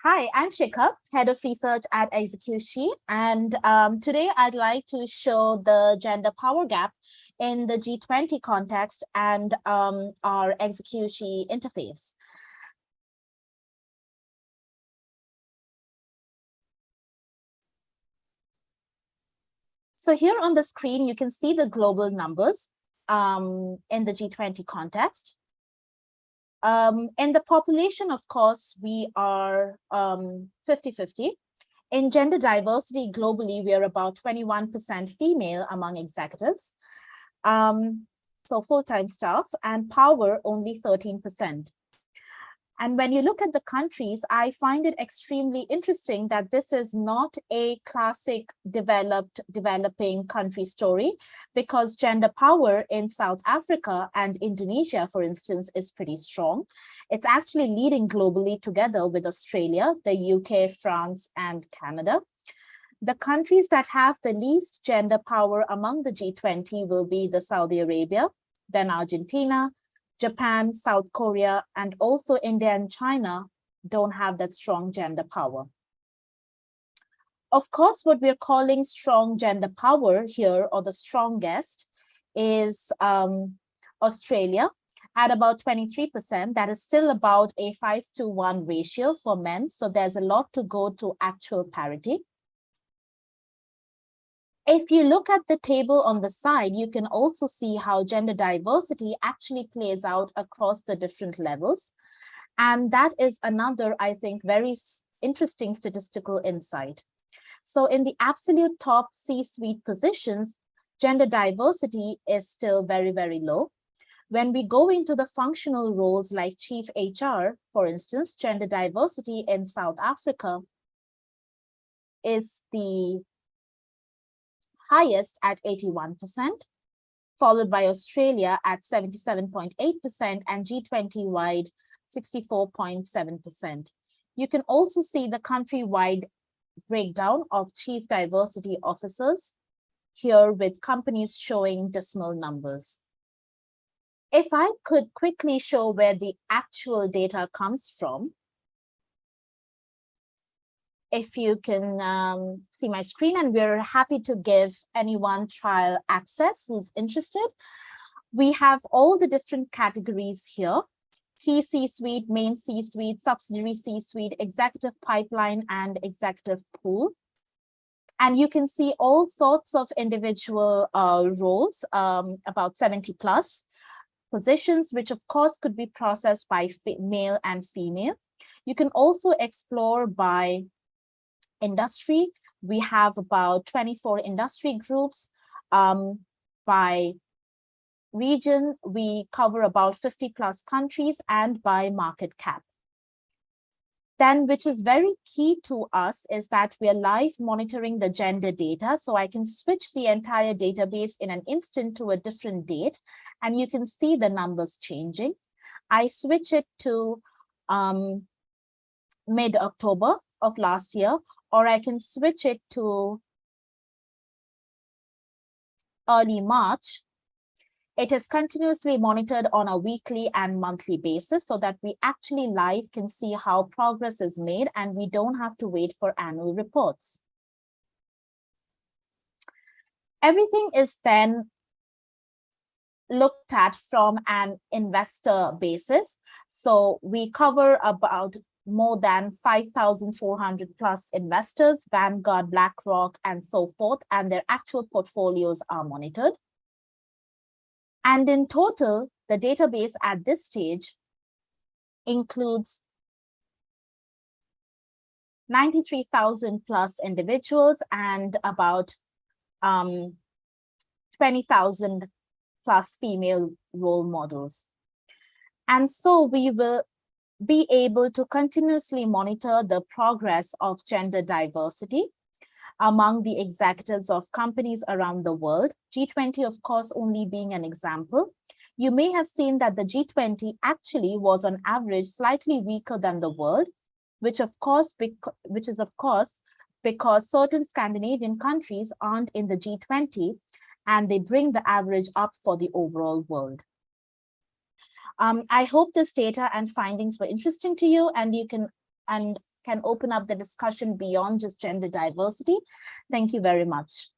Hi, I'm Shikha, Head of Research at Execution, and today I'd like to show the gender power gap in the G20 context and our Execution interface. So here on the screen, you can see the global numbers in the G20 context. In the population, of course, we are 50-50. In gender diversity globally, we are about 21% female among executives. So full-time staff, and power only 13%. And when you look at the countries, I find it extremely interesting that this is not a classic developing country story, because gender power in South Africa and Indonesia, for instance, is pretty strong. It's actually leading globally together with Australia, the UK, France, and Canada. The countries that have the least gender power among the G20 will be the Saudi Arabia, then Argentina, Japan, South Korea, and also India and China don't have that strong gender power. Of course, what we're calling strong gender power here, or the strongest, is Australia at about 23%. That is still about a 5-to-1 ratio for men. So there's a lot to go to actual parity. If you look at the table on the side, you can also see how gender diversity actually plays out across the different levels. And that is another, I think, very interesting statistical insight. So in the absolute top C-suite positions, gender diversity is still very, very low. When we go into the functional roles like chief HR, for instance, gender diversity in South Africa is the highest at 81%, followed by Australia at 77.8% and G20-wide 64.7%. You can also see the country-wide breakdown of chief diversity officers here, with companies showing decimal numbers. If I could quickly show where the actual data comes from, if you can see my screen, and we're happy to give anyone trial access who's interested. We have all the different categories here: key C-suite, main C-suite, subsidiary C-suite, executive pipeline, and executive pool. And you can see all sorts of individual roles, about 70 plus positions, which of course could be processed by male and female. You can also explore by industry. We have about 24 industry groups. By region, we cover about 50 plus countries, and by market cap. Then, which is very key to us, is that we are live monitoring the gender data. So I can switch the entire database in an instant to a different date, and you can see the numbers changing. I switch it to mid-October of last year, or I can switch it to early March. It is continuously monitored on a weekly and monthly basis, so that we actually live can see how progress is made, and we don't have to wait for annual reports. Everything is then looked at from an investor basis. So we cover about more than 5,400 plus investors, Vanguard, BlackRock, and so forth, and their actual portfolios are monitored. And in total, the database at this stage includes 93,000 plus individuals and about 20,000 plus female role models. And so we will be able to continuously monitor the progress of gender diversity among the executives of companies around the world. G20, of course, only being an example. You may have seen that the G20 actually was on average slightly weaker than the world, which is of course because certain Scandinavian countries aren't in the G20, and they bring the average up for the overall world. I hope this data and findings were interesting to you, and can open up the discussion beyond just gender diversity. Thank you very much.